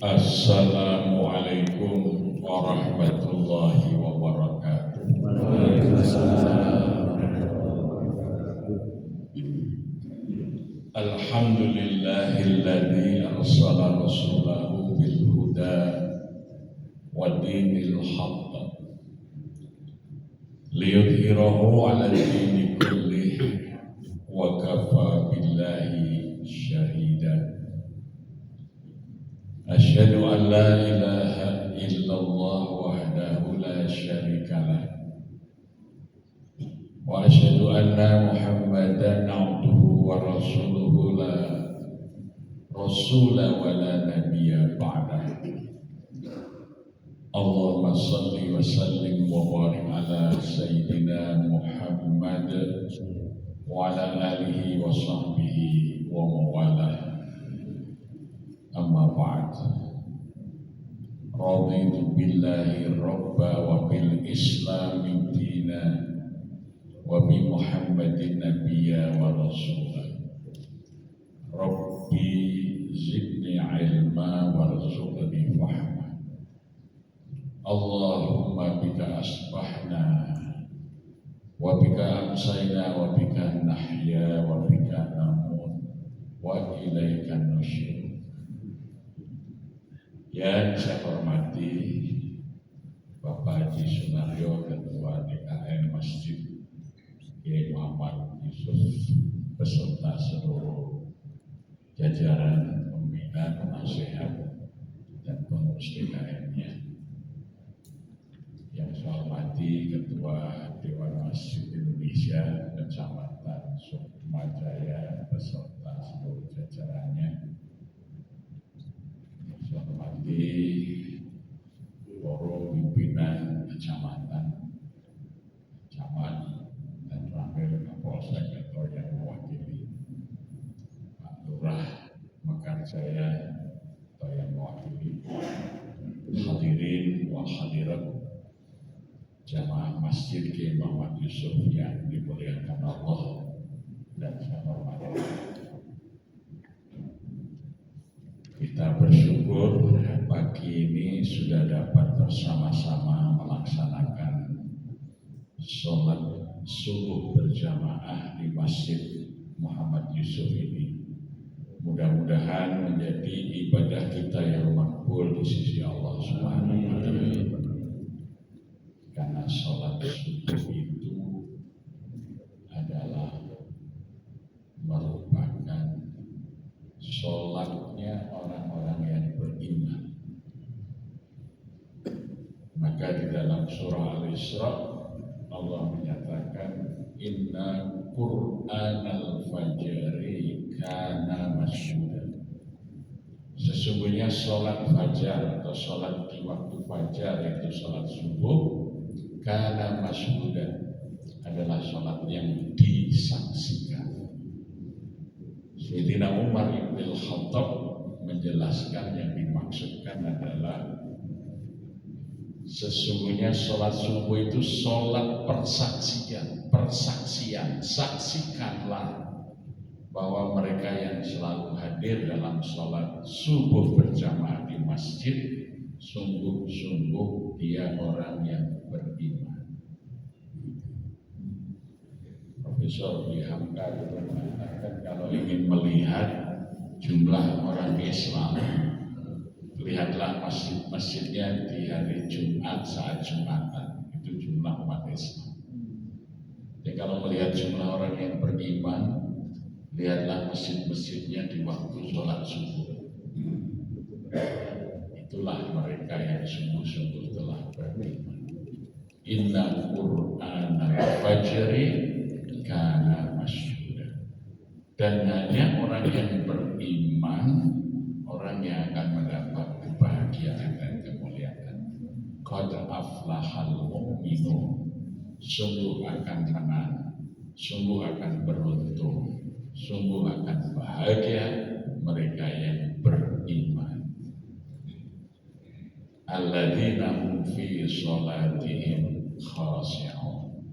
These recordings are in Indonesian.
Assalamualaikum warahmatullahi wabarakatuh. Alhamdulillahilladzi arsala rasulahu bil huda wa dinil haqq liyudhhirahu 'ala dini kullih wa kafa billahi syahida. Asyhadu an la ilaha illallah wahdahu la syarika lah wa asyhadu anna Muhammadan abduhu wa rasuluhu la rasula wa la nabiyya ba'dah. Allahumma salli wa sallim wa barik ala sayyidina Muhammad wa ala alihi wa sahbihi wa mawalah. Amma ba'd. Raditu billahi rabba wa bil islami dina wa bi Muhammadin nabiyya wa rasula. Rabbi zidni ilma warzuqni fahma. Allahumma bika asbahna wa bika amsayna wa bika nahya wa bika namun wa ilaika nusyur. Yang saya hormati Bapak Haji Sunaryo, Ketua DKM Masjid Kiai Muhammad Yusuf, beserta seluruh jajaran pembina, penasehat, dan pengurus DKM-nya. Yang saya hormati Ketua Dewan Masjid Indonesia Kecamatan Sukmajaya beserta seluruh jajarannya. Yang saya hormati forum pimpinan kecamatan, camat, dan terakhir Kapolsek atau yang mewakili Pak Lurah Mekarsaya atau yang mewakili hadirin wal hadirat jamaah Masjid Kiai Muhammad Yusuf yang dimuliakan Allah dan saya hormati. Kita bersyukur pagi ini sudah dapat bersama-sama melaksanakan sholat subuh berjamaah di Masjid Muhammad Yusuf ini. Mudah-mudahan menjadi ibadah kita yang makbul di sisi Allah Subhanahu wa Ta'ala. Karena sholat subuh itu adalah merupakan sholatnya orang-orang yang beriman. Maka di dalam surah Al-Isra Allah menyatakan inna Qur'anal fajri kana masyhuda. Sesungguhnya sholat fajar atau sholat di waktu fajar yaitu sholat subuh kana masyhuda adalah sholat yang disaksikan. Sayyidina Umar bin Khattab menjelaskan yang dimaksudkan adalah sesungguhnya sholat subuh itu sholat persaksian, saksikanlah bahwa mereka yang selalu hadir dalam sholat subuh berjamaah di masjid sungguh-sungguh dia orang yang beriman. Profesor Hamka juga mengatakan kalau ingin melihat jumlah orang Islam, lihatlah masjid-masjidnya di hari Jumat saat Jumatan, itu jumlah umat Islam. Jadi kalau melihat jumlah orang yang beriman, lihatlah masjid-masjidnya di waktu sholat subuh. Itulah mereka yang sungguh-sungguh telah beriman. Inna Qur'anal fajri kana masyhuda. Dan hanya orang yang beriman, orang yang akan mendapat kebahagiaan dan kemuliaan. Qad aflahal mu'minun. Sungguh akan menang, sungguh akan beruntung, sungguh akan bahagia mereka yang beriman. Alladzina hum fi sholatihim khashi'un.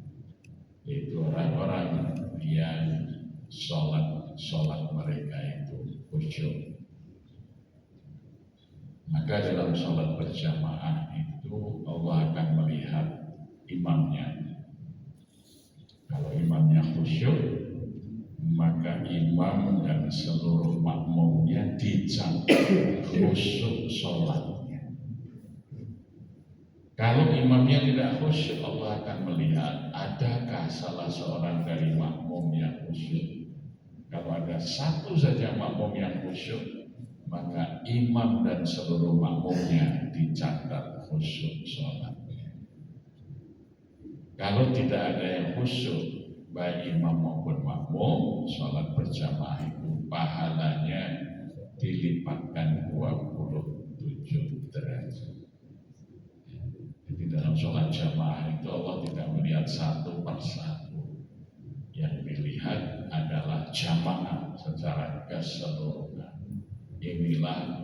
Itu orang-orang yang sholat mereka itu khusyuk. Maka dalam sholat berjamaah itu Allah akan melihat imamnya. Kalau imamnya khusyuk, maka imam dan seluruh makmumnya dicatat khusyuk sholatnya. Kalau imamnya tidak khusyuk, Allah akan melihat adakah salah seorang dari makmum yang khusyuk. Kalau ada satu saja makmum yang khusyuk, maka imam dan seluruh makmumnya dicatat khusyuk sholatnya. Kalau tidak ada yang khusyuk, baik imam maupun makmum, sholat berjamaah itu pahalanya dilipatkan 27 derajat. Jadi dalam sholat jamaah itu Allah tidak melihat satu persatu, yang dilihat adalah jamaah secara keseluruhan. Inilah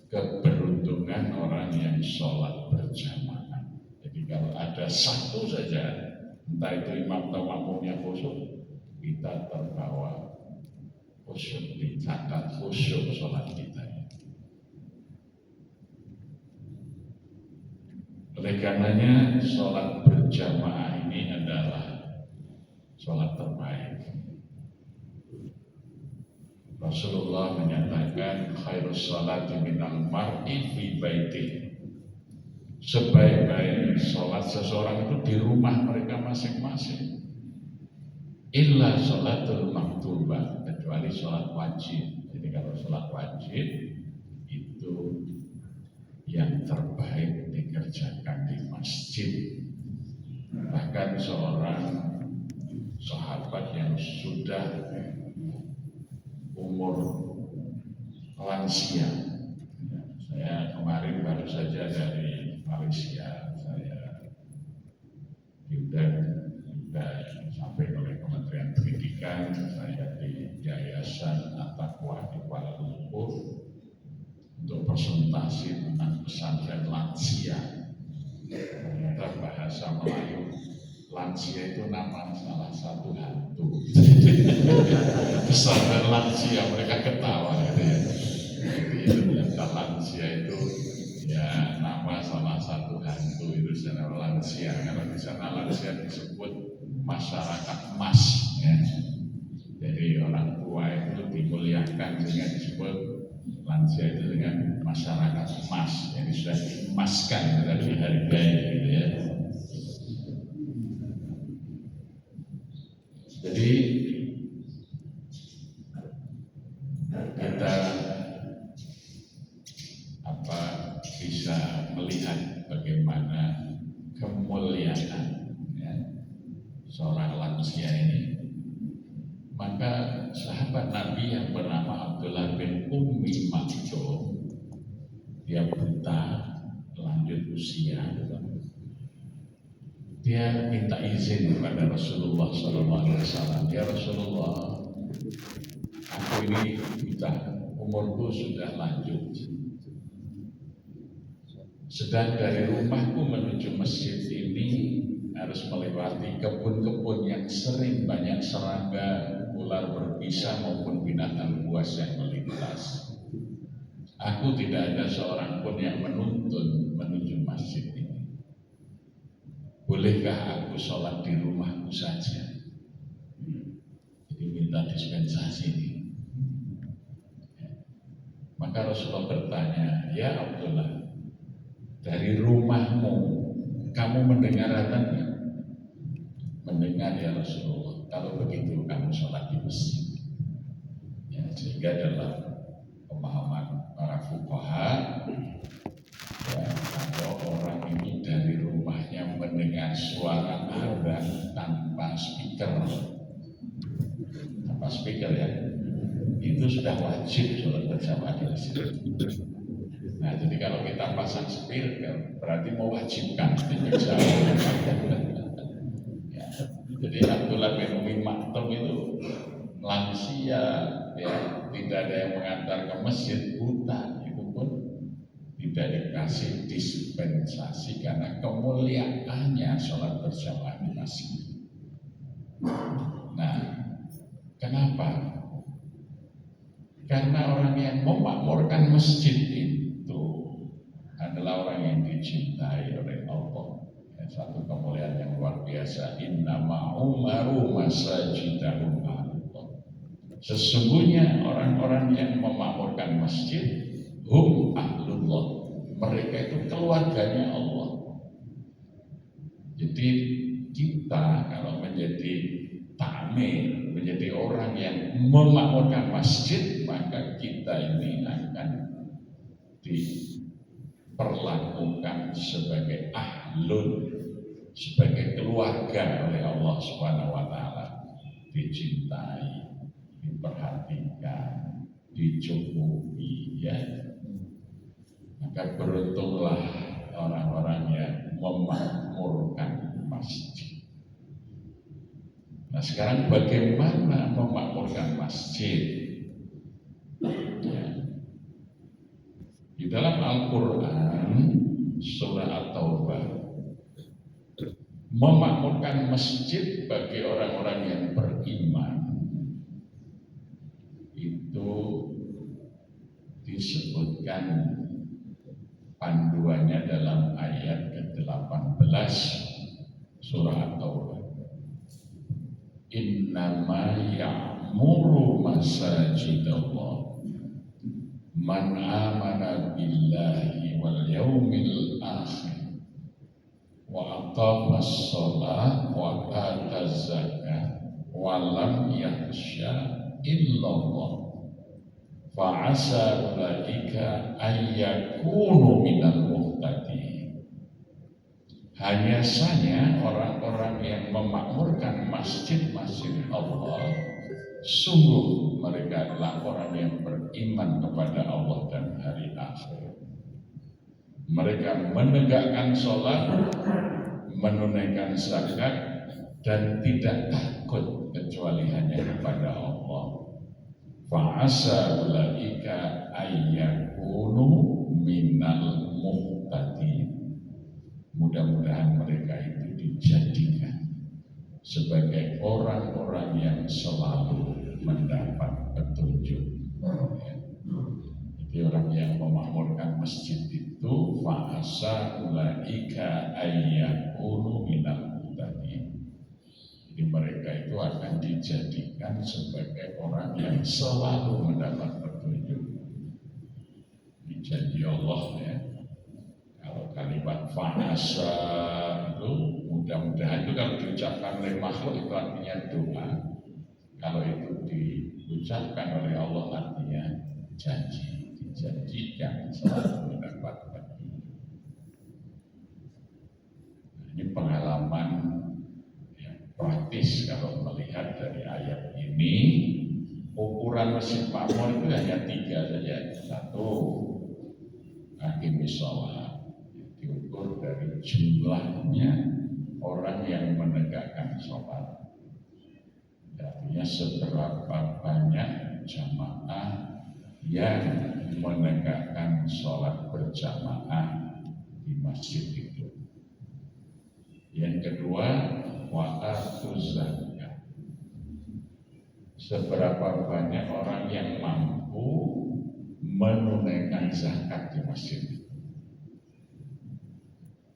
keberuntungan orang yang sholat berjamaah. Jadi kalau ada satu saja, entah itu imam atau makmumnya khusyuk, kita terbawa khusyuk, dicatat khusyuk sholat kita. Oleh karenanya sholat berjamaah ini adalah sholat terbaik. Rasulullah menyatakan khairus salati minal mar'i fi baiti. Sebaik-baik sholat seseorang itu di rumah mereka masing-masing. Illa sholatul maktubah, kecuali sholat wajib. Jadi kalau sholat wajib itu yang terbaik dikerjakan di masjid. Bahkan seorang sahabat yang sudah umur lansia, saya kemarin baru saja dari Malaysia, saya diundang sampai oleh Kementerian Pendidikan, saya di Yayasan At-Taqwa di Kuala Lumpur untuk presentasi tentang pesantren lansia. Ternyata bahasa Melayu lansia itu nama salah satu hantu. Pesantren lansia, mereka ketawa gitu ya. Jadi ternyata lansia itu ya nama salah satu hantu itu secara lansia. Kalau di sana lansia disebut masyarakat emas ya. Jadi orang tua itu dimuliakan sehingga disebut lansia itu dengan masyarakat emas. Jadi sudah diemaskan, sudah dihargai gitu ya. Jadi kita bisa melihat bagaimana kemuliaan ya, seorang lansia ini. Maka sahabat Nabi yang bernama Abdullah bin Ummi Maktum, dia buta, lanjut usia, dia minta izin kepada Rasulullah SAW. Ya Rasulullah, aku ini buta, umurku sudah lanjut. Sedang dari rumahku menuju masjid ini harus melewati kebun-kebun yang sering banyak serangga, ular berbisa maupun binatang buas yang melintas. Aku tidak ada seorang pun yang menuntun menuju masjid ini. Bolehkah aku sholat di rumahku saja? Jadi minta dispensasi ini. Maka Rasulullah bertanya, ya Abdullah, dari rumahmu kamu mendengar azan? Mendengar ya Rasulullah. Kalau begitu kamu sholat di masjid. Ya, sehingga dalam pemahaman para fuqaha, ya, kalau orang ini dari rumahnya mendengar suara azan tanpa speaker ya, itu sudah wajib sholat berjamaah di masjid. Nah, jadi kalau kita pasang speaker berarti mewajibkan ya. Jadi Abdullah bin Ummi Maktum itu lansia, ya, tidak ada yang mengantar ke masjid, buta, itu pun tidak dikasih dispensasi karena kemuliaannya sholat berjamaah di masjid. Nah, kenapa? Karena orang yang memakmurkan masjid itu satu kemuliaan yang luar biasa. Innama umaru masajidahum ahlullah. Sesungguhnya orang-orang yang memakmurkan masjid hum ahlullah, mereka itu keluarganya Allah. Jadi kita kalau menjadi takmir, menjadi orang yang memakmurkan masjid, maka kita ini akan diperlakukan sebagai ahlun, sebagai keluarga oleh Allah Subhanahu wa taala, dicintai, diperhatikan, dicukupi, ya. Maka beruntunglah orang-orang yang memakmurkan masjid. Nah, sekarang bagaimana memakmurkan masjid? Ya. Di dalam Al-Quran surah At-Taubah, memakmurkan masjid bagi orang-orang yang beriman itu disebutkan panduannya dalam ayat ke-18 surah At-Taubah. Innama ya'muru masajidallah man amana billahi wal yaumil akhir wa aqama as-shalah wa ata az-zakah wa lam yakhsha illallah fa'asa ulaika ayyakunu minal muhtadin. Hanya saja orang-orang yang memakmurkan masjid-masjid Allah, sungguh mereka adalah orang yang beriman kepada Allah dan hari akhir. Mereka menegakkan sholat, menunaikan zakat, dan tidak takut kecuali hanya kepada Allah. Fa'asa ulaika ayyakunu minal muhtadin. Mudah-mudahan mereka itu dijadikan sebagai orang-orang yang selalu mendapat petunjuk. Jadi orang yang memakmurkan masjid itu fa'asa ulaika ayyakunu minal muhtadin. Jadi mereka itu akan dijadikan sebagai orang yang selalu mendapat petunjuk. Ini janji Allah, ya. Kalau kalimat fa'asa itu mudah-mudahan itu kalau diucapkan oleh makhluk itu artinya doa. Kalau itu diucapkan oleh Allah artinya janji, dijanjikan selalu mendapat petunjuk. Ini pengalaman praktis kalau melihat dari ayat ini. Ukuran masjid makmur itu hanya 3 saja. 1, aqimis shalah, diukur dari jumlahnya orang yang menegakkan sholat. Artinya seberapa banyak jamaah yang menegakkan sholat berjamaah di masjid itu. Yang kedua, wa'atuz zakah. Seberapa banyak orang yang mampu menunaikan zakat di masjid.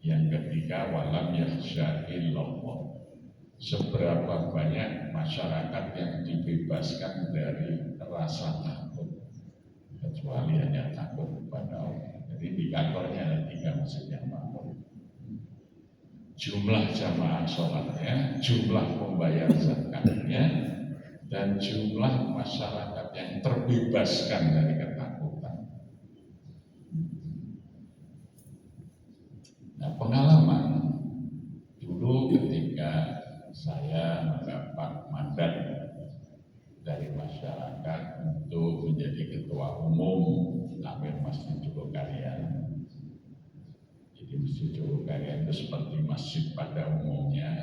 Yang ketiga, walam yakhsha illallah. Seberapa banyak masyarakat yang dibebaskan dari rasa takut kecuali hanya takut kepada Allah. Jadi indikatornya ada 3 masjid yang makmur. Jumlah jamaah sholatnya, jumlah pembayar zakatnya, dan jumlah masyarakat yang terbebaskan dari ketakutan. Nah, pengalaman dulu ketika saya mendapat mandat dari masyarakat untuk menjadi ketua umum Takmir Masjid Jogokarian. Jadi Masjid Jogokarian itu seperti masjid pada umumnya,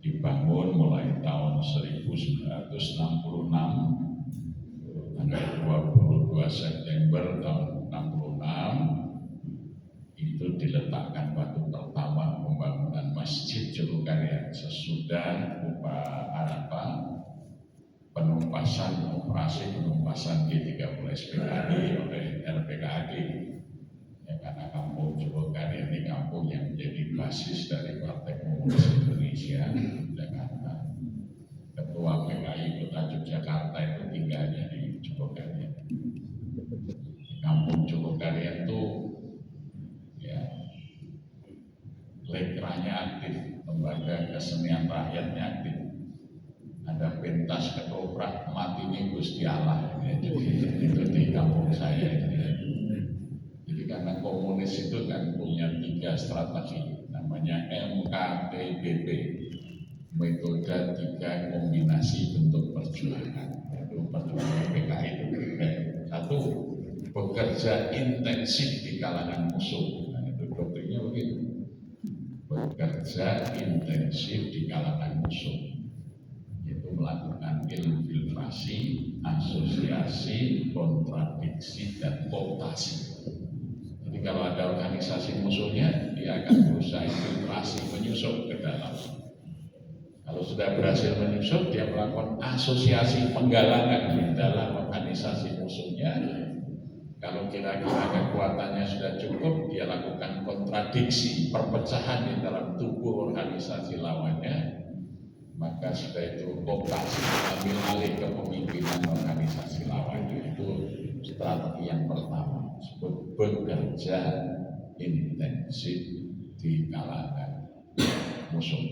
dibangun mulai tahun 1966, tanggal 22 September tahun 66 itu diletakkan batu pertama pembangunan Masjid Jogokarian sesudah operasi penumpasan G30 SPKD oleh RPKAD, ya, karena kampung Jogokarian kampung yang menjadi basis dari Partai Komunis Indonesia Jakarta. Ketua PKI Kota Yogyakarta itu tinggalnya di Jogokarian. Di kampung Jogokarian itu ya lekranya aktif, lembaga kesenian rakyatnya aktif. Ada pentas ketoprak mati nih Gusti Allah ya, jadi itu di kampung saya ya. Jadi karena komunis itu kan punya 3 strategi, namanya MKTBP, metode 3 kombinasi bentuk perjuangan. Itu perjuangan PKI itu 1, bekerja intensif di kalangan musuh. Nah, itu doktrinnya begitu, bekerja intensif di kalangan musuh, yaitu melakukan infiltrasi, asosiasi, kontradiksi, dan kooptasi. Jadi kalau ada organisasi musuhnya, dia akan berusaha infiltrasi, menyusup ke dalam. Kalau sudah berhasil menyusup, dia melakukan asosiasi penggalangan di dalam organisasi musuhnya. Kalau kira-kira kekuatannya sudah cukup, dia lakukan kontradiksi, perpecahan di dalam tubuh organisasi lawannya. Maka sudah itu kooptasi, ambil alih kepemimpinan organisasi lawannya. Itu strategi yang pertama, disebut bekerja intensif di kalangan musuh.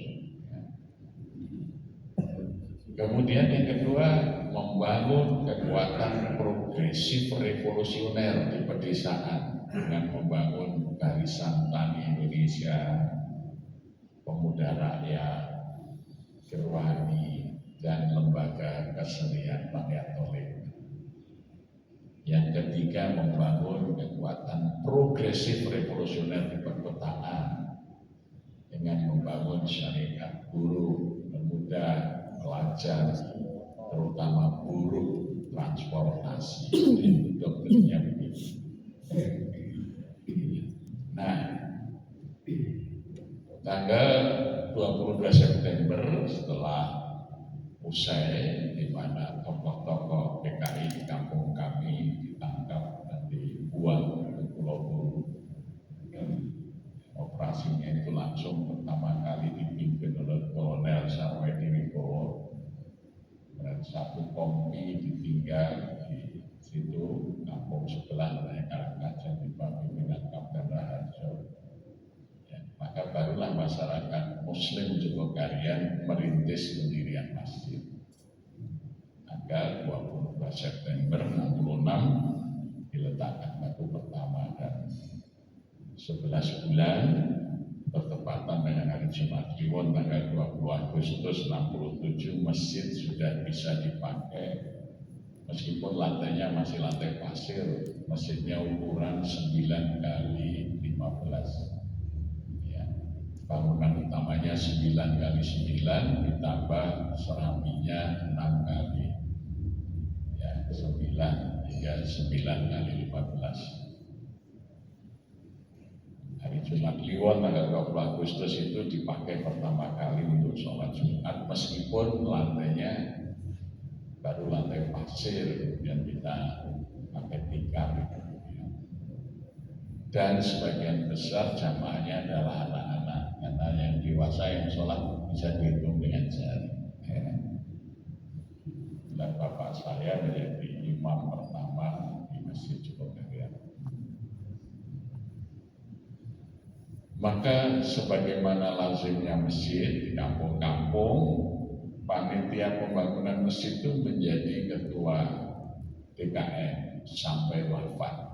Kemudian yang kedua, membangun kekuatan progresif revolusioner di pedesaan dengan membangun Barisan Tani Indonesia, Pemuda Rakyat, Gerwani, dan lembaga kesenian rakyat Tolik. Yang ketiga, membangun kekuatan progresif revolusioner di perkotaan dengan membangun syarikat buruh, pemuda, pelajar, terutama buruh transportasi. Itu doktrinnya begitu. Nah, tanggal 22 September setelah usai di mana tokoh-tokoh PKI di kampung kami ditangkap dan dibuang ke Pulau Buru. Operasinya itu langsung pertama kali dipimpin oleh Kolonel Sarwedi Wibowo, dan 1 kompi ditinggal di situ kampung sebelah Raya Karangkaca di bawah pimpinan Kapten Raharjo. Maka barulah masyarakat Muslim Jogokarian merintis pendirian masjid. Tanggal 22 September 66 diletakkan batu pertama, dan 11 bulan bertepatan dengan hari Jumat Kliwon tanggal 20 Agustus 67 masjid sudah bisa dipakai. Meskipun lantainya masih lantai pasir, masjidnya ukuran 9 kali 15. Bangunan utamanya 9 kali 9 ditambah serambinya 6 kali ya, 9 hingga 9 kali 15. Hari Jumat Kliwon tanggal 20 Agustus itu dipakai pertama kali untuk sholat Jumat, meskipun lantainya baru lantai pasir, kemudian kita pakai tikar. Dan sebagian besar jamaahnya adalah anak-anak, karena yang dewasa yang sholat bisa dihitung dengan jari. Dan bapak saya menjadi imam pertama di Masjid Jogokarian. Maka sebagaimana lazimnya masjid di kampung-kampung, panitia pembangunan masjid itu menjadi ketua DKM sampai wafat.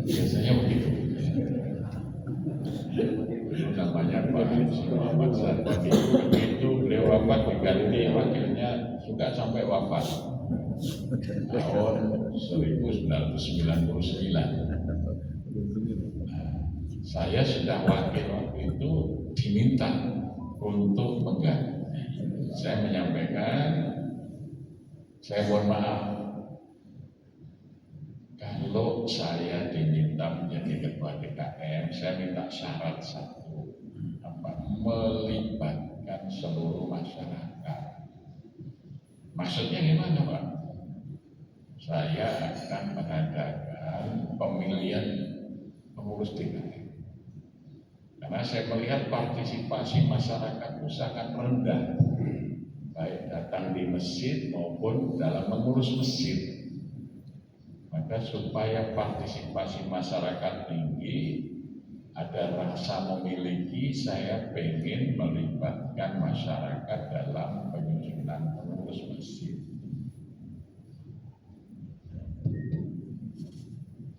Biasanya begitu. Itu namanya Pak Muhammad Sarwedi. Begitu beliau wafat diganti wakilnya juga sampai wafat tahun 1999. Saya sudah wakil waktu itu diminta untuk mengganti. Saya menyampaikan, saya mohon maaf, kalau saya diminta menjadi ketua DKM, saya minta syarat 1, melibatkan seluruh masyarakat. Maksudnya gimana, Pak? Saya akan mengadakan pemilihan pengurus DKM. Karena saya melihat partisipasi masyarakat itu sangat rendah, baik datang di masjid maupun dalam mengurus masjid. Maka supaya partisipasi masyarakat tinggi, ada rasa memiliki, saya pengen melibatkan masyarakat dalam penyusunan pengurus masjid.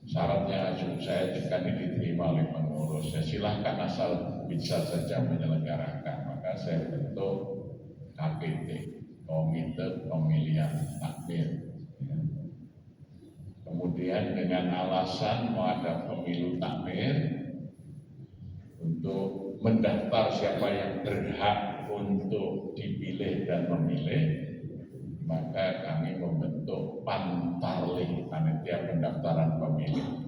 Syaratnya saya jika diterima oleh pengurus, ya silahkan asal bisa saja menyelenggarakan. Maka saya bentuk KPT, Komite Pemilihan Takmir. Kemudian dengan alasan mau ada pemilu takmir untuk mendaftar siapa yang berhak untuk dipilih dan memilih, maka kami membentuk Pantarlih, Panitia Pendaftaran Pemilih.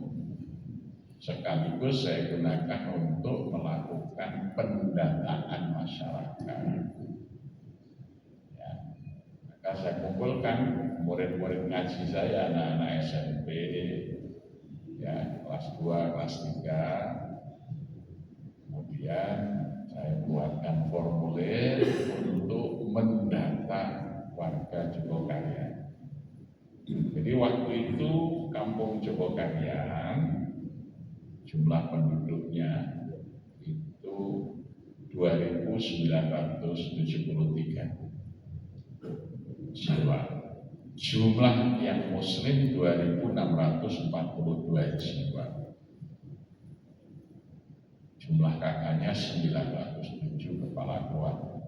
Sekaligus saya gunakan untuk melakukan pendataan masyarakat. Ya. Maka saya kumpulkan murid-murid ngaji saya, anak-anak SMP, ya, kelas 2, kelas 3. Kemudian saya buatkan formulir untuk mendata warga Jogokaryan. Jadi waktu itu Kampung Jogokaryan jumlah penduduknya itu 2.973 jiwa. Jumlah yang Muslim 2.642 jiwa. Jumlah kakaknya 907 kepala keluarga.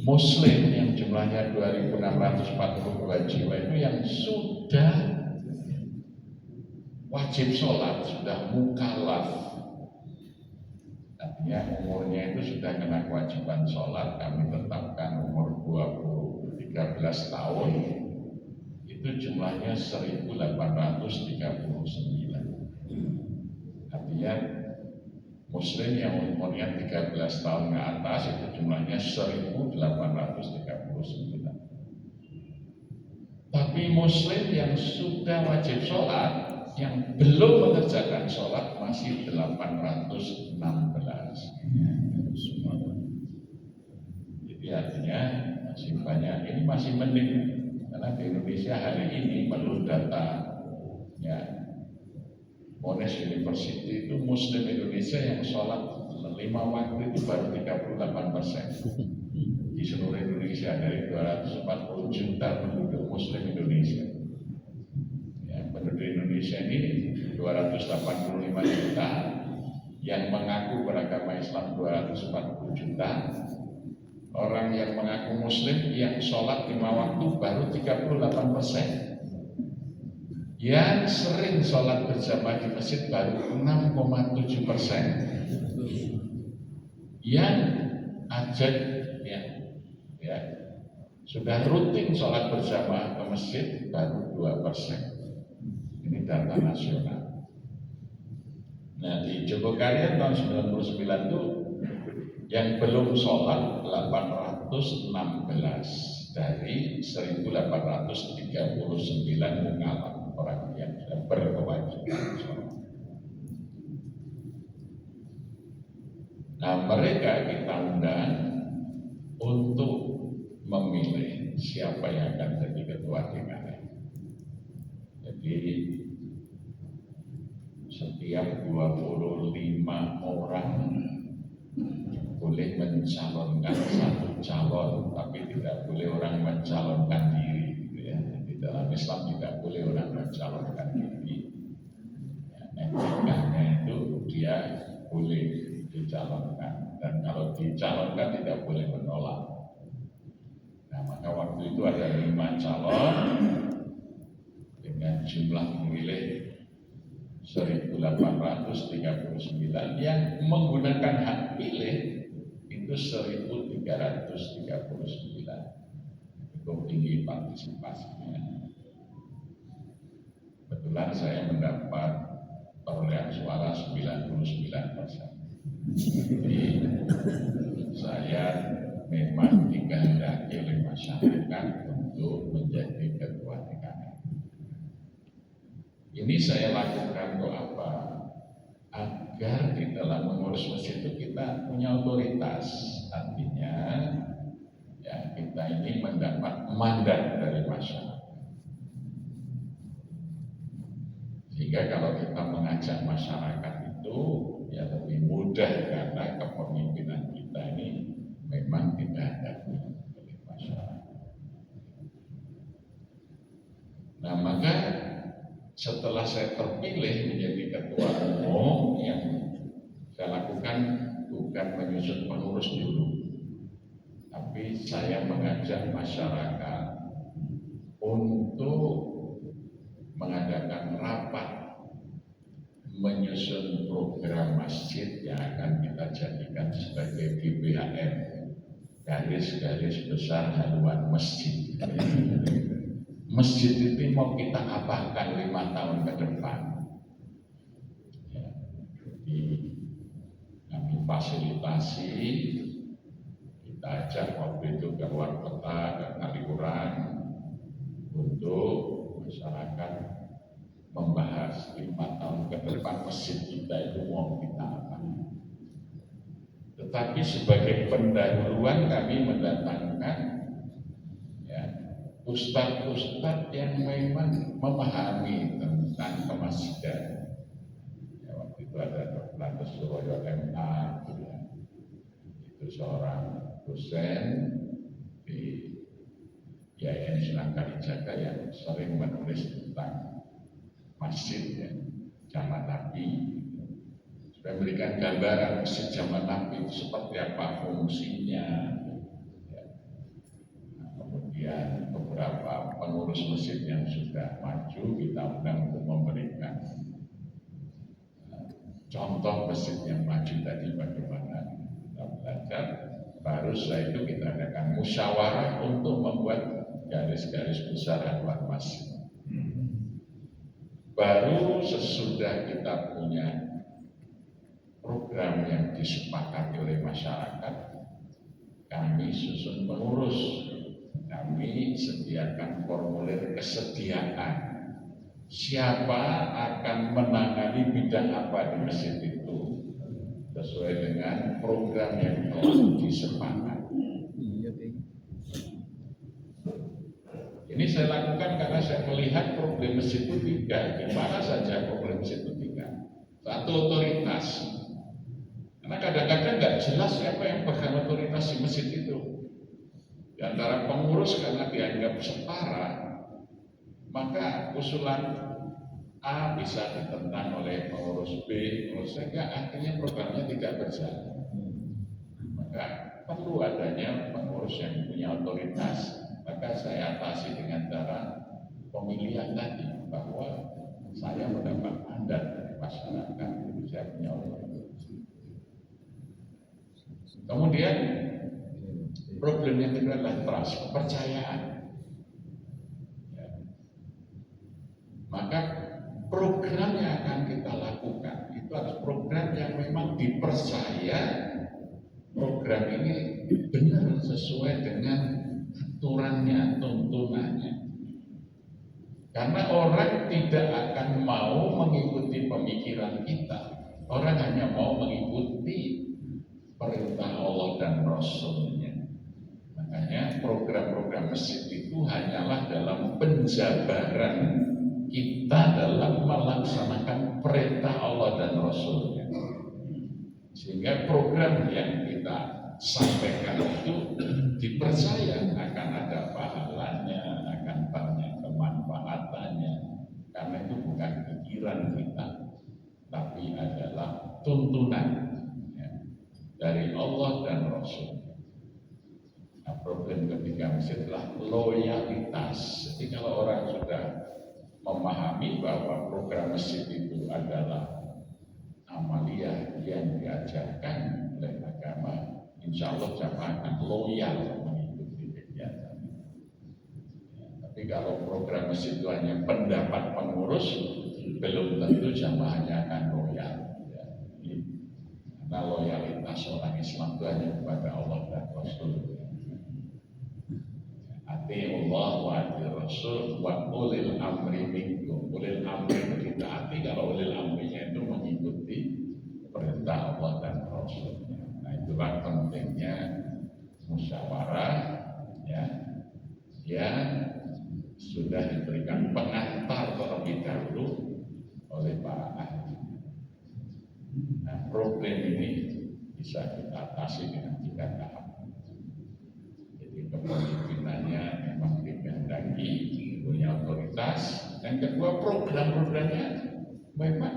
Muslim yang jumlahnya 2.642 jiwa itu yang sudah wajib sholat, sudah mukallaf. Artinya umurnya itu sudah kena kewajiban sholat. Kami tetapkan umur 13 tahun. Itu jumlahnya 1.839. Artinya Muslim yang umurnya 13 tahun ke atas itu jumlahnya 1.839. Tapi Muslim yang sudah wajib sholat, yang belum mengerjakan sholat masih 816. Jadi artinya masih banyak, ini masih mending, karena di Indonesia hari ini menurut data ya Monash University itu Muslim Indonesia yang sholat 5 waktu itu baru 38% di seluruh Indonesia dari 240 juta penduduk Muslim Indonesia. Ya, penduduk Indonesia ini 285 juta, yang mengaku beragama Islam 240 juta, orang yang mengaku Muslim yang sholat 5 waktu baru 38%. Yang sering sholat berjamaah di masjid baru 6,7%. Yang ajak ya sudah rutin sholat berjamaah ke masjid baru 2%. Ini data nasional. Nah di Jogokaryan tahun 99 itu yang belum sholat 816 dari 1839 mukallaf, orang yang sudah berkewajiban sholat. Nah mereka kita undang untuk memilih siapa yang akan jadi ketua DKM. Jadi setiap 25 orang boleh mencalonkan satu calon, tapi tidak boleh orang mencalonkan diri. Gitu ya. Di dalam Islam tidak boleh orang mencalonkan diri. Etikanya itu dia boleh dicalonkan, dan kalau dicalonkan tidak boleh menolak. Nah maka waktu itu ada 5 calon dengan jumlah pemilih 1.839, yang menggunakan hak pilih itu 1.339. Cukup tinggi partisipasinya. Kebetulan saya mendapat perolehan suara 99%. Jadi saya memang dikehendaki oleh masyarakat untuk menjadi ketua DKM. Ini saya lakukan untuk apa? agar di dalam mengurus masjid itu kita punya otoritas. Artinya ya kita ini mendapat mandat dari masyarakat. Sehingga kalau kita mengajak masyarakat itu ya lebih mudah karena kepemimpinan kita ini memang dihadapi oleh masyarakat. Nah maka setelah saya terpilih menjadi ketua umum, yang saya lakukan bukan menyusun pengurus dulu, tapi saya mengajak masyarakat untuk mengadakan rapat menyusun program masjid yang akan kita jadikan sebagai GBHM, garis-garis besar haluan masjid. Masjid itu mau kita apakan 5 tahun ke depan. Ya, jadi kami fasilitasi, kita ajak waktu itu ke luar kota, ke Kaliurang, untuk masyarakat membahas 5 tahun ke depan masjid kita itu mau kita apa. Tetapi sebagai pendahuluan kami mendatangkan ya, ustadz-ustadz yang memang memahami tentang kemasjidan. Ya, waktu itu ada Dr. Suroyo MA, ya. Itu seorang dosen di IAIN Sunan Kalijaga yang sering menulis tentang masjid ya, zaman Nabi, supaya memberikan gambaran masjid zaman Nabi itu seperti apa fungsinya ya. Nah, kemudian beberapa pengurus masjid yang sudah maju kita undang untuk memberikan contoh masjid yang maju tadi bagaimana kita belajar. Baru setelah itu kita adakan musyawarah untuk membuat garis-garis besar haluan masjid. Baru sesudah kita punya program yang disepakati oleh masyarakat, kami susun pengurus, kami sediakan formulir kesediaan. Siapa akan menangani bidang apa di masjid itu sesuai dengan program yang telah disepakati. Ini saya lakukan karena saya melihat problem masjid itu 3. Di mana saja problem masjid itu 3. Satu, otoritas. Karena kadang-kadang nggak jelas siapa yang pegang otoritas di masjid itu. Di antara pengurus karena dianggap setara, maka usulan A bisa ditentang oleh pengurus B, sehingga akhirnya programnya tidak berjalan. Maka perlu adanya pengurus yang punya otoritas. Maka saya atasi dengan cara pemilihan tadi, bahwa saya mendapat mandat dari masyarakat, saya punya otoritas. Kemudian problem yang kedua adalah trust, kepercayaan. Ya. Maka program yang akan kita lakukan itu harus program yang memang dipercaya. Program ini benar sesuai dengan aturannya, tuntunannya. Karena orang tidak akan mau mengikuti pemikiran kita. Orang hanya mau mengikuti perintah Allah dan Rasul-Nya. Makanya program-program masjid itu hanyalah dalam penjabaran kita dalam melaksanakan perintah Allah dan Rasul-Nya. Sehingga program yang kita sampaikan itu dipercaya akan ada pahalanya, akan banyak kemanfaatannya. Karena itu bukan pikiran kita, tapi adalah tuntunan ya, dari Allah dan Rasul. Nah, problem ketiga adalah loyalitas. Jadi kalau orang sudah memahami bahwa program masjid itu adalah amaliyah yang diajarkan oleh agama, insya Allah jamaah akan loyal mengikuti kegiatan. Ya, tapi kalau program masjid itu hanya pendapat pengurus, belum tentu jamaahnya akan loyal. Ya, karena loyalitas orang Islam itu hanya kepada Allah dan Rasul. Ati Allah wa ati Rasul wa ulil amri minkum. Ulil amri itu ditaati kalau ulil amrinya itu mengikuti sudah diberikan pengantar terlebih dahulu oleh para ahli. Nah, problem ini bisa kita atasi dengan 3 tahap. Jadi kepemimpinannya memang dikehendaki, punya otoritas. Yang kedua, program-programnya memang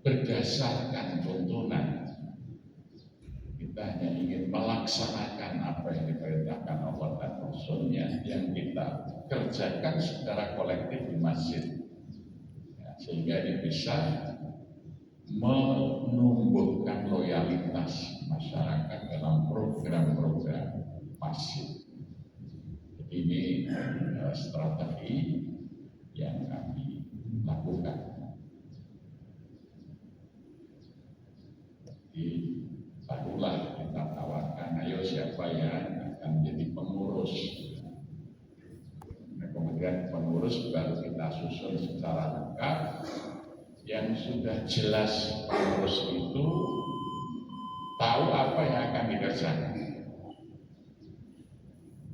berdasarkan tuntunan. Kita hanya ingin melaksanakan apa yang diperintahkan Allah dan Rasul-Nya, yang kita kerjakan secara kolektif di masjid, ya, sehingga ini bisa menumbuhkan loyalitas masyarakat dalam program-program masjid. Jadi ini strategi yang kami lakukan. Jadi barulah kita tawarkan, ayo siapa yang akan menjadi pengurus. Nah, kemudian pengurus baru kita susun secara lengkap. Yang sudah jelas pengurus itu tahu apa yang akan dikerjakan.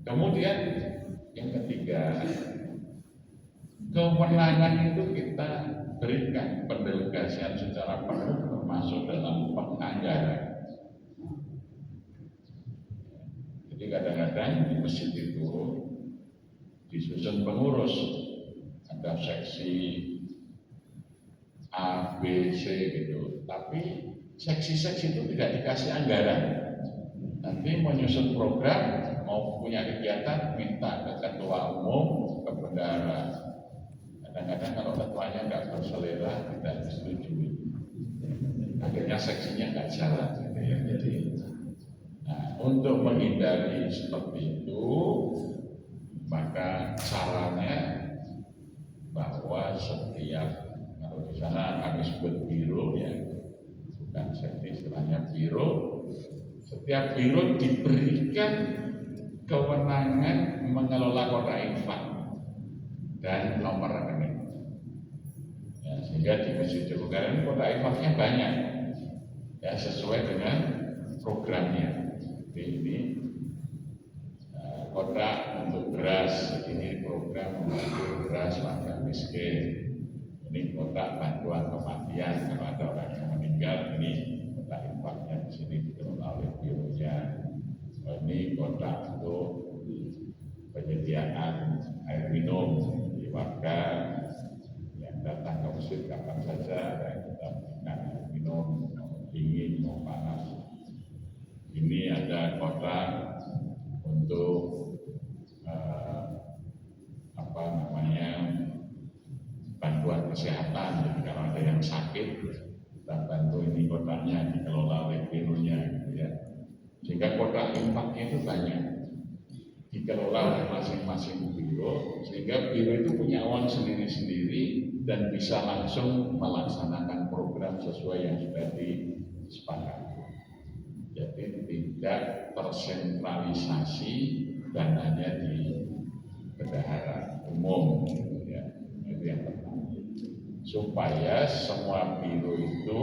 Kemudian yang ketiga, kewenangan itu kita berikan pendelegasian secara penuh termasuk dalam penganggaran. Jadi kadang-kadang di masjid itu disusun pengurus, ada seksi A, B, C gitu. Tapi seksi-seksi itu tidak dikasih anggaran. Nanti mau nyusun program, mau punya kegiatan, minta ke ketua umum, ke bendahara. Kadang-kadang kalau ketuanya nggak berselera, tidak disetujui. Akhirnya seksinya nggak jalan. Jadi, nah, untuk menghindari seperti itu, maka caranya bahwa setiap, kalau di sana kami sebut biro, ya bukan seksi, istilahnya biro. Setiap biro diberikan kewenangan mengelola kotak infak dan nomor rekening. Ya, sehingga di Masjid Jogokaryan kotak infaknya banyak, ya sesuai dengan programnya. Jadi ini kotak untuk beras, ini program untuk beras warga miskin. Ini kotak bantuan kematian kalau ada orang yang meninggal, ini kotak infaknya di sini dikelola oleh bironya. Ini kotak untuk penyediaan air minum di warga yang datang ke masjid kapan saja, ada yang kita berikan air minum, mau dingin, mau panas. Ini ada kotak untuk bantuan kesehatan. Jadi kalau ada yang sakit, kita bantu, ini kotaknya dikelola oleh bironya, gitu ya. Sehingga kotak infaknya itu banyak, dikelola oleh masing-masing biro, sehingga biro itu punya uang sendiri-sendiri dan bisa langsung melaksanakan program sesuai yang sudah disepakati. Jadi tidak tersentralisasi dananya di bendahara umum, gitu ya. Itu yang pertama. Supaya semua biro itu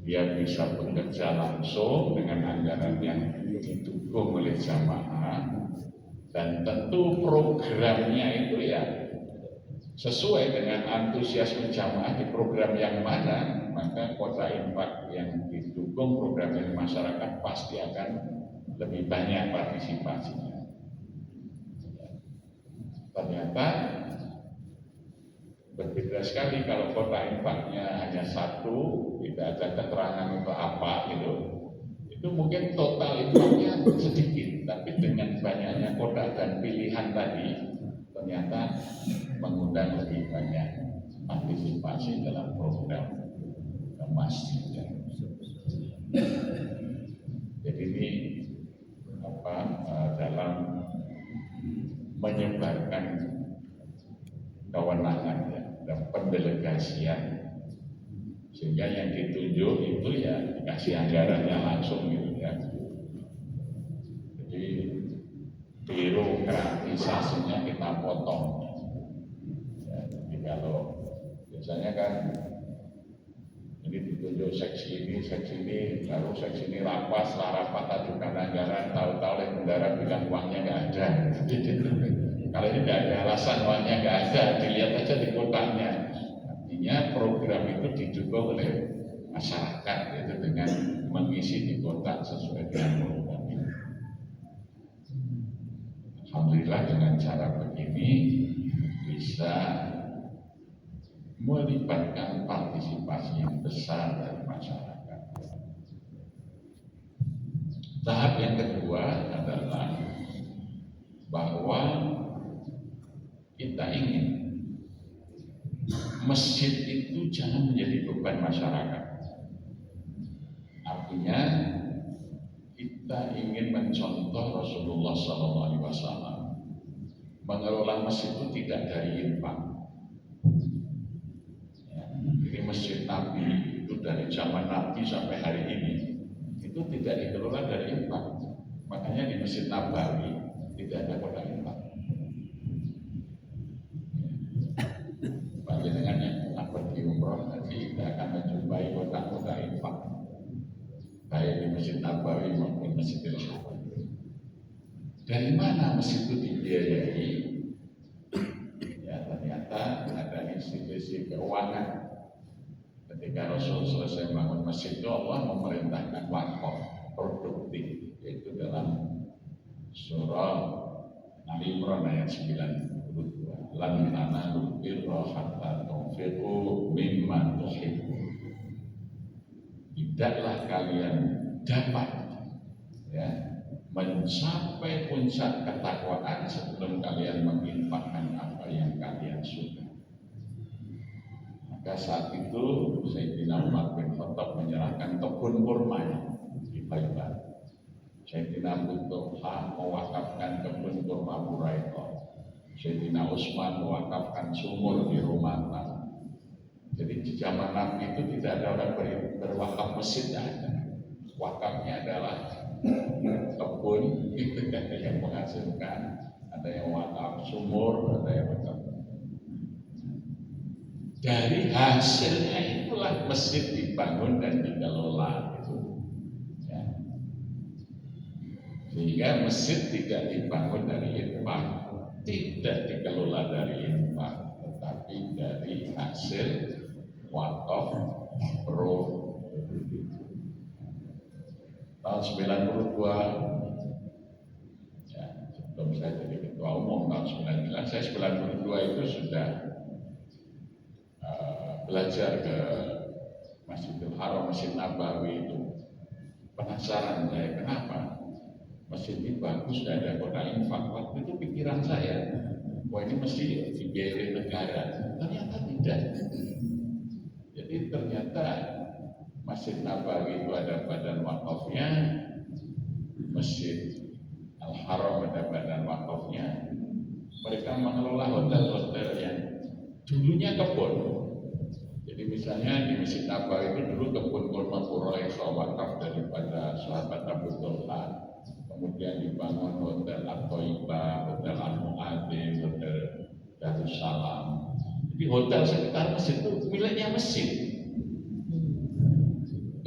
dia bisa bekerja langsung dengan anggaran yang didukung oleh jamaah, dan tentu programnya itu ya sesuai dengan antusiasme jamaah di program yang mana, maka kotak infak yang didukung program dari masyarakat pasti akan lebih banyak partisipasinya. Ternyata berbeda sekali kalau kotak infaknya hanya satu, tidak ada keterangan untuk apa gitu. Itu mungkin total infaknya sedikit, tapi dengan banyaknya kotak dan pilihan tadi, ternyata mengundang lebih banyak partisipasi dalam program masjid. Jadi ini dalam menyebarkan kewenangan ya, dan pendelegasian, sehingga yang ditunjuk itu ya dikasih anggarannya langsung gitu ya. Jadi birokratisasinya kita potong ya. Jadi kalau biasanya kan ini ditunjuk seksi ini, baru seksi ini rapat, setelah rapat ajukan anggaran, tahu-tahu oleh bendahara bilang uangnya nggak ada. Kalau ini tidak ada alasan, uangnya nggak ada, dilihat aja di kotaknya. Artinya program itu didukung oleh masyarakat, yaitu dengan mengisi di kotak sesuai dengan program ini. Alhamdulillah dengan cara begini bisa melibatkan partisipasi yang besar dari masyarakat. Tahap yang kedua adalah bahwa kita ingin masjid itu jangan menjadi beban masyarakat. Artinya kita ingin mencontoh Rasulullah SAW mengelola masjid itu tidak dari infak. Jadi masjid Nabi itu dari zaman Nabi sampai hari ini itu tidak dikelola dari infak. Makanya di Masjid Nabawi tidak ada kotak infak. Panjenengan yang pernah pergi umroh nanti kita akan menjumpai kotak-kotak infak, baik di Masjid Nabawi maupun Masjidil Haram. Dari mana masjid itu dibiayai? Ya, ternyata ada institusi keuangan. Ketika Rasul selesai membangun masjid itu, Allah memerintahkan wakaf produktif, yaitu dalam surah Al-Imran ayat 92. Lan tanalul birra hatta tunfiqu mimma tuhibbun. Tidaklah kalian dapat ya mencapai puncak ketakwaan sebelum kalian menginfakkan apa yang kalian suka. Maka saat itu Sayyidina Umar bin Khattab menyerahkan kebun kurma di Baibar. Sayyidina Abu Talha mewakafkan kebun kurma Buraikoh. Sayyidina Utsman mewakafkan sumur di Rumah. Jadi di zaman Nabi itu tidak ada orang berwakaf masjid, ada. Wakafnya adalah kebun itu yang menghasilkan, ada yang wakaf sumur, ada yang wakaf. Dari hasilnya itulah masjid dibangun dan dikelola itu. Ya. Sehingga masjid tidak dibangun dari infak, tidak dikelola dari infak, tetapi dari hasil wakaf produktif. Tahun 92 ya, sebelum saya jadi ketua umum tahun 99, saya 92 itu sudah belajar ke Masjidil Haram, Masjid Nabawi itu. Penasaran saya, kenapa masjid ini bagus, tidak ada kotak infak. Waktu itu pikiran saya, wah ini mesti dibiayai negara. Ternyata tidak. Jadi ternyata Masjid Nabawi itu ada badan wakafnya, Masjid Al-Haram ada badan wakafnya. Mereka mengelola hotel-hotel yang dulunya kebun. Jadi misalnya di Masjid Nabawi itu dulu kebun kurma Buraikoh wakaf daripada sahabat Abu Talha. Kemudian dibangun hotel At-Thaibah, hotel Al-Mu'adzim, hotel Darussalam. Jadi hotel sekitar masjid itu miliknya masjid.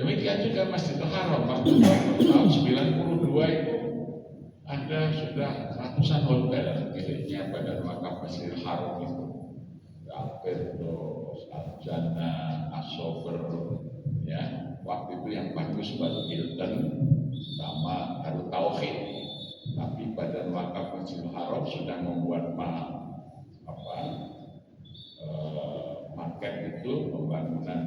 Demikian juga Masjidil Haram tahun 92 itu ada sudah ratusan hotel miliknya badan wakaf Masjidil Haram itu. Al-Firdaus, Al-Jannah, As-Sofer, ya waktu itu yang bagus baru Hilton sama Darut Tauhid. Tapi badan wakaf Masjidil Haram sudah membuat market itu pembangunan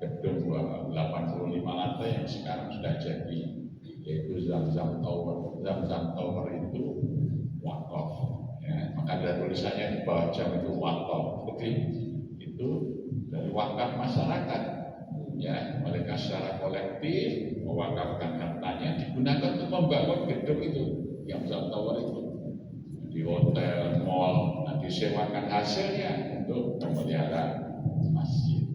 gedung 85 lantai yang sekarang sudah jadi, yaitu Zamzam Tower. Zamzam Tower itu wakaf. Ya, maka ada tulisannya di bawah jam itu wakaf. Jadi itu dari wakaf masyarakat. Ya, mereka secara kolektif mewakafkan hartanya digunakan untuk membangun gedung itu, yang Zamzam Tower itu, di hotel, mall. Nah, disewakan hasilnya untuk memelihara masjid.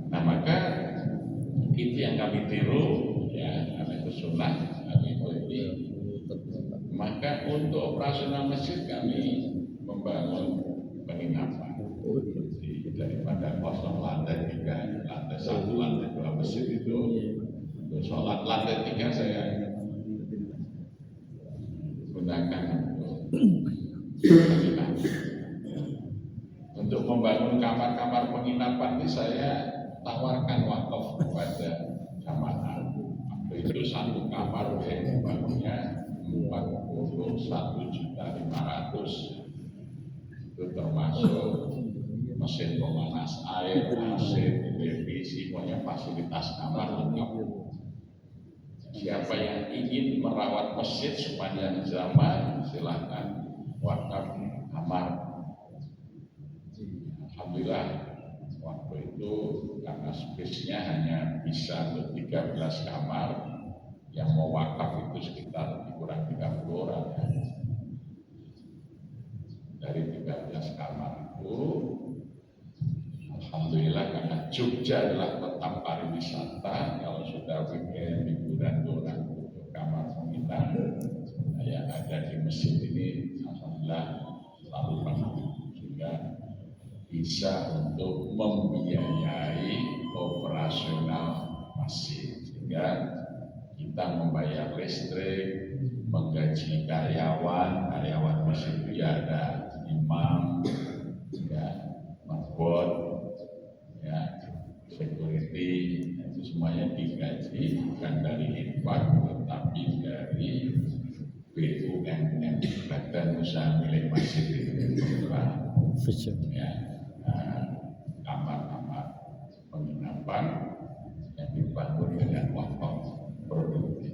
Nah, maka itu yang kami tiru, ya, kami itu sunnah, kami ikuti. Maka untuk operasional masjid kami membangun penginapan. Jadi daripada kosong lantai 3, lantai 1, lantai 2 masjid itu untuk sholat lantai 3 saya gunakan Untuk membangun kamar-kamar penginapan ini saya tawarkan wakaf kepada jamaah. Waktu itu satu kamar bangunnya 41.500.000. Itu termasuk mesin pemanas air, AC, televisi, pokoknya fasilitas kamar lengkap. Siapa yang ingin merawat masjid sepanjang zaman, silakan wakaf kamar. Alhamdulillah waktu itu karena space-nya hanya bisa untuk 13 kamar, yang mau wakaf itu sekitar kurang 30 orang. Dari 13 kamar itu, alhamdulillah karena Jogja adalah kota pariwisata, kalau sudah weekend liburan orang untuk kamar penginapan yang ada di masjid ini, alhamdulillah selalu penuh, sehingga bisa untuk membiayai operasional masjid, sehingga kita membayar listrik, menggaji karyawan masjid itu ya ada imam, ya marbot, ya security, itu semuanya digaji bukan dari infak tetapi dari BUMN, Badan Usaha Milik Masjid itu. Ya, kamar-kamar penginapan yang dibangun dengan wakaf produktif.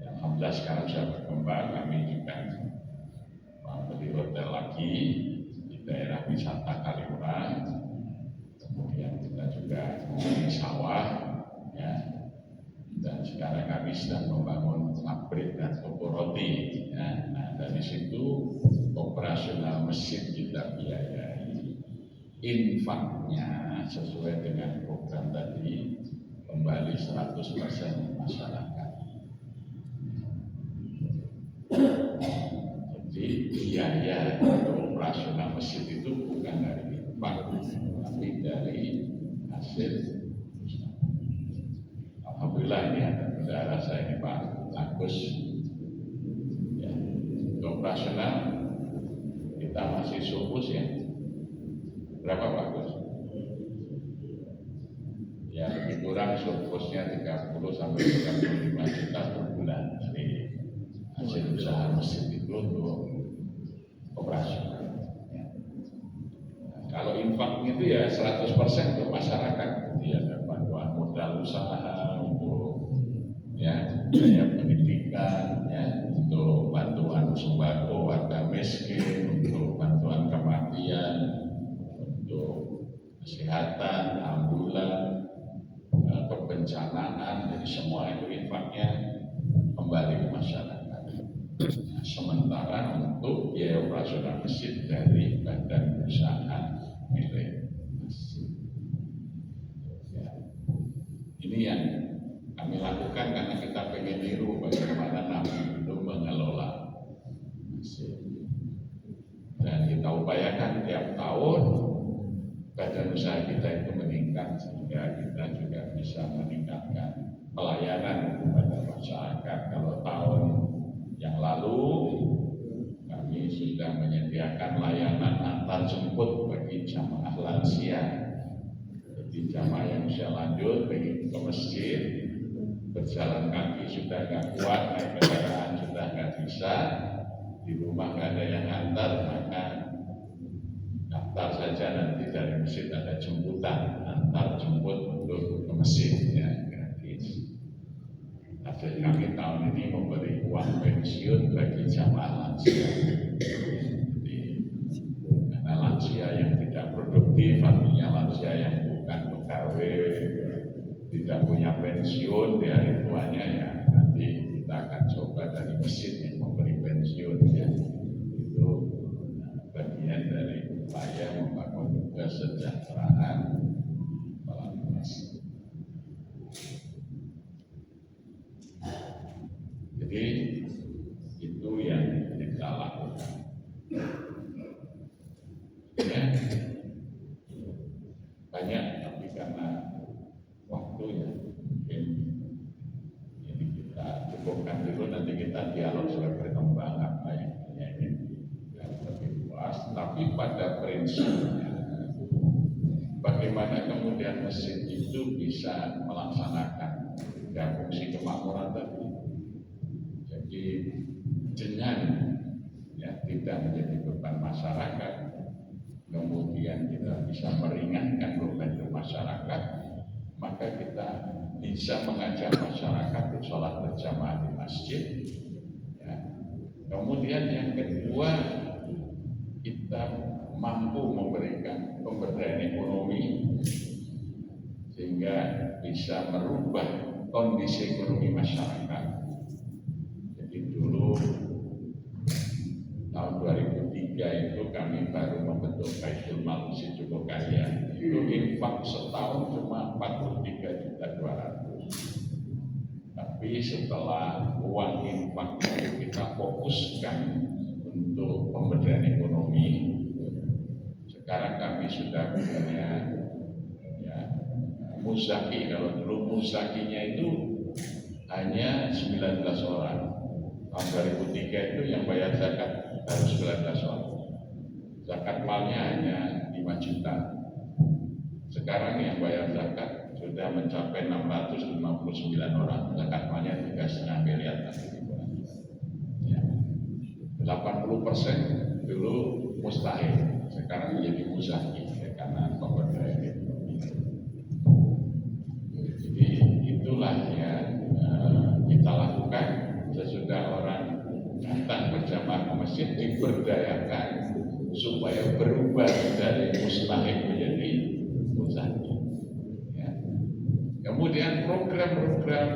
Alhamdulillah sekarang sudah berkembang, kami juga membeli hotel lagi di daerah wisata Kaliurang, kemudian kita juga memiliki sawah, ya, dan sekarang kami sedang membangun pabrik dan toko roti. Ya. Nah dari situ operasional masjid kita biayai, infaknya sesuai dengan program tadi kembali 100% masyarakat. Jadi biaya operasional masjid itu bukan dari infak, tapi dari hasil. Alhamdulillah ini ada saudara saya ini Pak Agus, ya, operasional kita masih surplus ya. Berapa Pak Agus? Ya lebih kurang surplusnya 30 sampai 35 juta per bulan dari hasil usaha masjid itu untuk operasional. Ya. Nah, kalau infaknya itu ya 100% untuk masyarakat, dia ada bantuan modal usaha untuk ya biaya pendidikan, ya untuk bantuan sembako warga miskin, untuk bantuan kematian, untuk kesehatan, ambulan, kebencanaan, jadi semua itu infaknya kembali ke masyarakat. Nah, sementara untuk biaya operasional masjid dari badan usaha milik masjid. Ya. Ini yang kami lakukan karena kita pengen niru bagaimana Nabi itu mengelola masjid. Dan kita upayakan tiap tahun badan usaha kita itu meningkat sehingga kita juga bisa meningkatkan pelayanan kepada masyarakat. Kalau tahun yang lalu kami sudah menyediakan layanan antar jemput bagi jamaah lansia. Jadi jamaah yang usia lanjut ingin ke masjid, berjalan kaki sudah nggak kuat, naik kendaraan sudah nggak bisa, di rumah nggak ada yang antar, maka daftar saja, nanti dari masjid ada jemputan, antar jemput untuk ke masjid, ya gratis. Hasil kami tahun ini memberi uang pensiun bagi jamaah lansia. Jadi, karena lansia yang tidak produktif, artinya lansia yang bukan pegawai, tidak punya pensiun di hari tuanya, ya nanti kita akan coba dari masjid yang memberi pensiun, ya itu bagian dari upaya membangun kesejahteraan melalui masjid. Jadi itu yang kita lakukan. Ya, banyak, tapi karena waktunya mungkin ini kita cukupkan dulu, nanti kita dialog soal berkembang apa yang ingin Tapi pada prinsipnya, bagaimana kemudian masjid itu bisa melaksanakan fungsi kemakmuran tadi. Jadi dengan tidak menjadi beban masyarakat, kemudian kita bisa meringankan beban masyarakat, maka kita bisa mengajak masyarakat untuk sholat berjamaah di masjid. Kemudian yang kedua, kita mampu memberikan pemberdayaan ekonomi sehingga bisa merubah kondisi ekonomi masyarakat. Jadi dulu tahun 2003 itu kami baru membentuk Baitul Mal Masjid Jogokaya. Itu infak setahun cuma 43.200.000. Tapi setelah uang infak itu kita fokuskan untuk pemberdayaan ekonomi, sekarang kami sudah punya muzaki. Kalau dulu muzakinya itu hanya 19 orang. Tahun 2003 itu yang bayar zakat baru 19 orang. Zakat malnya hanya 5 juta. Sekarang yang bayar zakat sudah mencapai 659 orang. Zakat malnya 3,5 miliar. 80% dulu mustahil, sekarang menjadi muzaki karena pemberdayaan ekonomi. Jadi itulah yang kita lakukan. Sesudah orang datang berjamaah ke masjid, diberdayakan supaya berubah dari mustahil menjadi muzaki. Kemudian program-program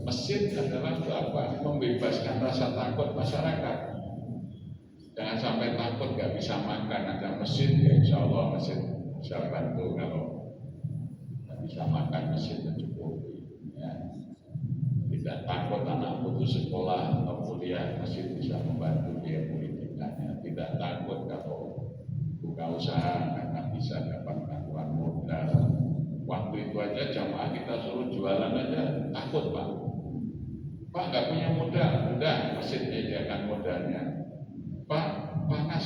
masjid adalah apa? Membebaskan rasa takut masyarakat. Jangan sampai takut gak bisa makan, ada masjid, ya insya Allah masjid bisa bantu. Kalau gak bisa makan, masjid mencukupi. Tidak takut anak putus sekolah atau kuliah, masjid bisa membantu dia pendidikannya. Tidak takut kalau buka usaha karena bisa dapat bantuan modal. Waktu itu aja jamaah kita suruh jualan aja takut, Pak. Pak nggak punya modal, udah masjid menyediakan modalnya. Pak panas,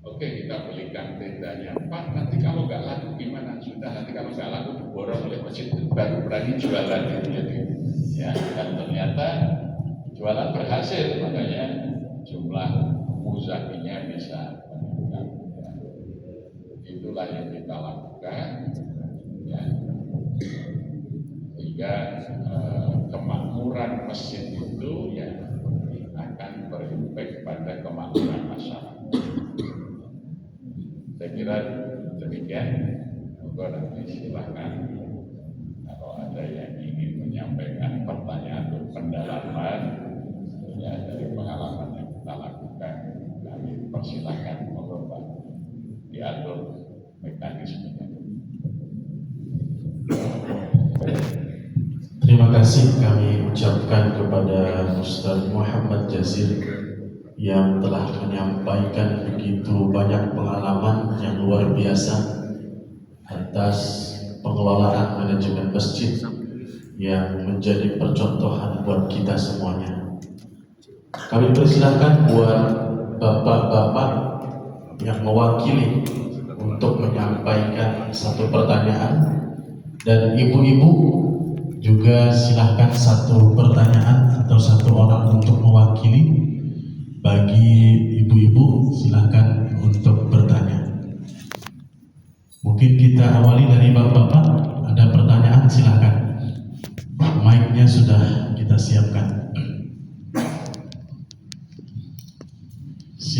oke kita belikan tendanya. Pak nanti kalau nggak laku gimana? Sudah, nanti kalau nggak laku diborong oleh masjid, baru berani jualan gitu. Jadi dan ternyata jualan berhasil, makanya jumlah muzakinya bisa meningkat. Itulah yang kita lakukan. Sehingga kemakmuran masjid itu akan berimpact pada kemakmuran masyarakat. Saya kira demikian. Monggo nanti silakan kalau ada yang ingin menyampaikan pertanyaan atau pendalaman dari pengalaman yang kita lakukan, kami persilakan. Monggo Pak, diatur mekanismenya. Terima kasih kami ucapkan kepada Ustaz Muhammad Jazil yang telah menyampaikan begitu banyak pengalaman yang luar biasa atas pengelolaan manajemen masjid yang menjadi percontohan buat kita semuanya. Kami persilakan buat bapak-bapak yang mewakili untuk menyampaikan satu pertanyaan, dan ibu-ibu juga silahkan satu pertanyaan atau satu orang untuk mewakili. Bagi ibu-ibu silahkan untuk bertanya. Mungkin kita awali dari bapak-bapak. Ada pertanyaan silahkan. Mic-nya sudah kita siapkan.